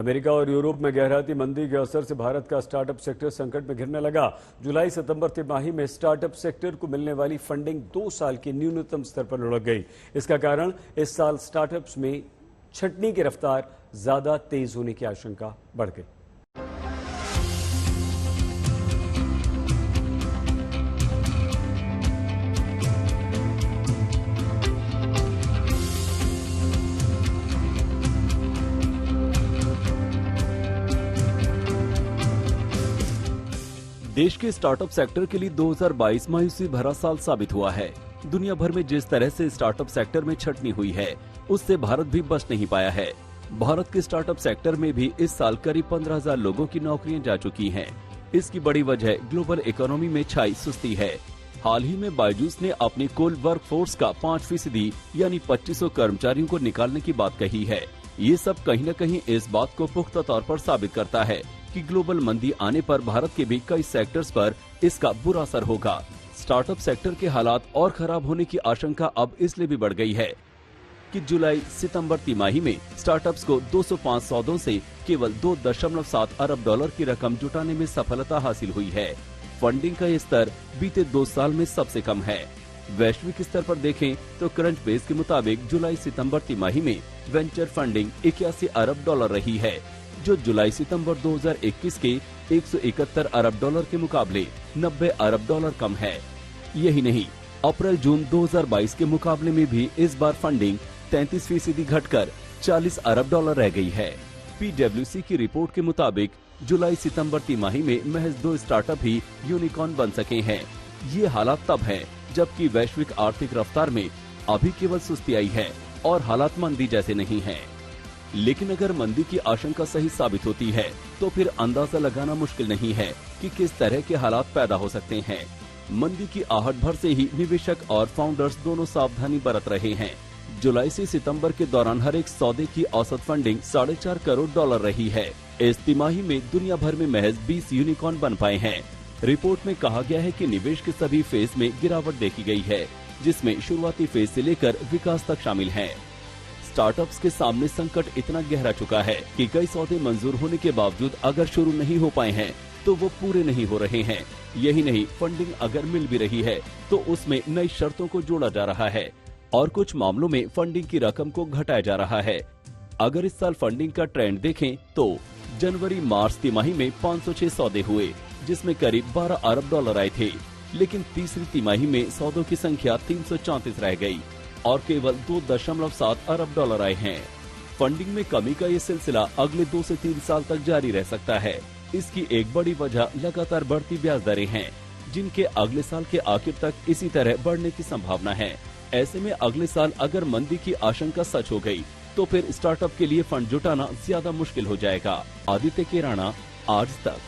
America और Europe में गहराती मंदी के असर से भारत का स्टार्टअप सेक्टर संकट में घिरने लगा। जुलाई सितंबर तिमाही में स्टार्टअप सेक्टर को मिलने वाली फंडिंग 2 साल के न्यूनतम स्तर पर लुढ़क गई। इसका कारण इस साल स्टार्टअप्स में छंटनी की रफ्तार ज्यादा तेज होने की आशंका बढ़ गई। देश के स्टार्टअप सेक्टर के लिए 2022 मायूसी भरा साल साबित हुआ है। दुनिया भर में जिस तरह से स्टार्टअप सेक्टर में छंटनी हुई है, उससे भारत भी बच नहीं पाया है। भारत के स्टार्टअप सेक्टर में भी इस साल करीब 15,000 लोगों की नौकरियां जा चुकी हैं। इसकी बड़ी वजह ग्लोबल इकोनॉमी में छाई सुस्ती है। हाल ही में बायजूस ने अपनी कुल वर्कफोर्स का 5% यानी 2500 कर्मचारियों को निकालने की बात कही है। ये सब कहीं न कहीं इस बात को पुख्ता तौर पर साबित करता है कि ग्लोबल मंदी आने पर भारत के भी कई सेक्टर्स पर इसका बुरा असर होगा। स्टार्टअप सेक्टर के हालात और खराब होने की आशंका अब इसलिए भी बढ़ गई है कि जुलाई सितंबर तिमाही में स्टार्टअप्स को 205 सौदों से केवल 2.7 अरब डॉलर की रकम जुटाने में सफलता हासिल हुई है। फंडिंग का ये स्तर बीते 2 साल में सबसे कम है। वैश्विक स्तर पर देखें तो करंट बेस के मुताबिक जुलाई सितंबर तिमाही में वेंचर फंडिंग 81 अरब डॉलर रही है, जो जुलाई सितंबर 2021 के 171 अरब डॉलर के मुकाबले 90 अरब डॉलर कम है। यही नहीं, अप्रैल जून 2022 के मुकाबले में भी इस बार फंडिंग 33% घटकर 40 अरब डॉलर रह गई है। PwC की रिपोर्ट के मुताबिक जुलाई सितंबर तिमाही में महज 2 स्टार्टअप ही यूनिकॉर्न बन सके हैं। ये हालात तब है जबकि वैश्विक आर्थिक रफ्तार में अभी केवल सुस्ती आई है और हालात मंदी जैसे नहीं है। लेकिन अगर मंदी की आशंका सही साबित होती है तो फिर अंदाजा लगाना मुश्किल नहीं है कि किस तरह के हालात पैदा हो सकते हैं। मंदी की आहट भर से ही निवेशक और फाउंडर्स दोनों सावधानी बरत रहे हैं। जुलाई से सितंबर के दौरान हर एक सौदे की औसत फंडिंग 4.5 करोड़ डॉलर रही है। इस तिमाही में दुनिया भर में महज 20 यूनिकॉर्न बन पाए हैं। रिपोर्ट में कहा गया है कि निवेश के सभी फेज में गिरावट देखी गई है, जिसमें शुरुआती फेज से लेकर विकास तक शामिल है। स्टार्टअप्स के सामने संकट इतना गहरा चुका है कि कई सौदे मंजूर होने के बावजूद अगर शुरू नहीं हो पाए हैं तो वो पूरे नहीं हो रहे हैं। यही नहीं, फंडिंग अगर मिल भी रही है तो उसमें नई शर्तों को जोड़ा जा रहा है और कुछ मामलों में फंडिंग की रकम को घटाया जा रहा है। अगर इस साल फंडिंग का ट्रेंड देखें तो जनवरी मार्च तिमाही में 506 सौदे हुए, जिसमें करीब 12 अरब डॉलर आए थे। लेकिन तीसरी तिमाही में सौदों की संख्या 334 रह गई और केवल 2.7 अरब डॉलर आए हैं। फंडिंग में कमी का ये सिलसिला अगले 2 से 3 साल तक जारी रह सकता है। इसकी एक बड़ी वजह लगातार बढ़ती ब्याज दरें हैं, जिनके अगले साल के आखिर तक इसी तरह बढ़ने की संभावना है। ऐसे में अगले साल अगर मंदी की आशंका सच हो गई तो फिर स्टार्टअप के लिए फंड जुटाना ज्यादा मुश्किल हो जाएगा। आदित्य केराना, आज तक।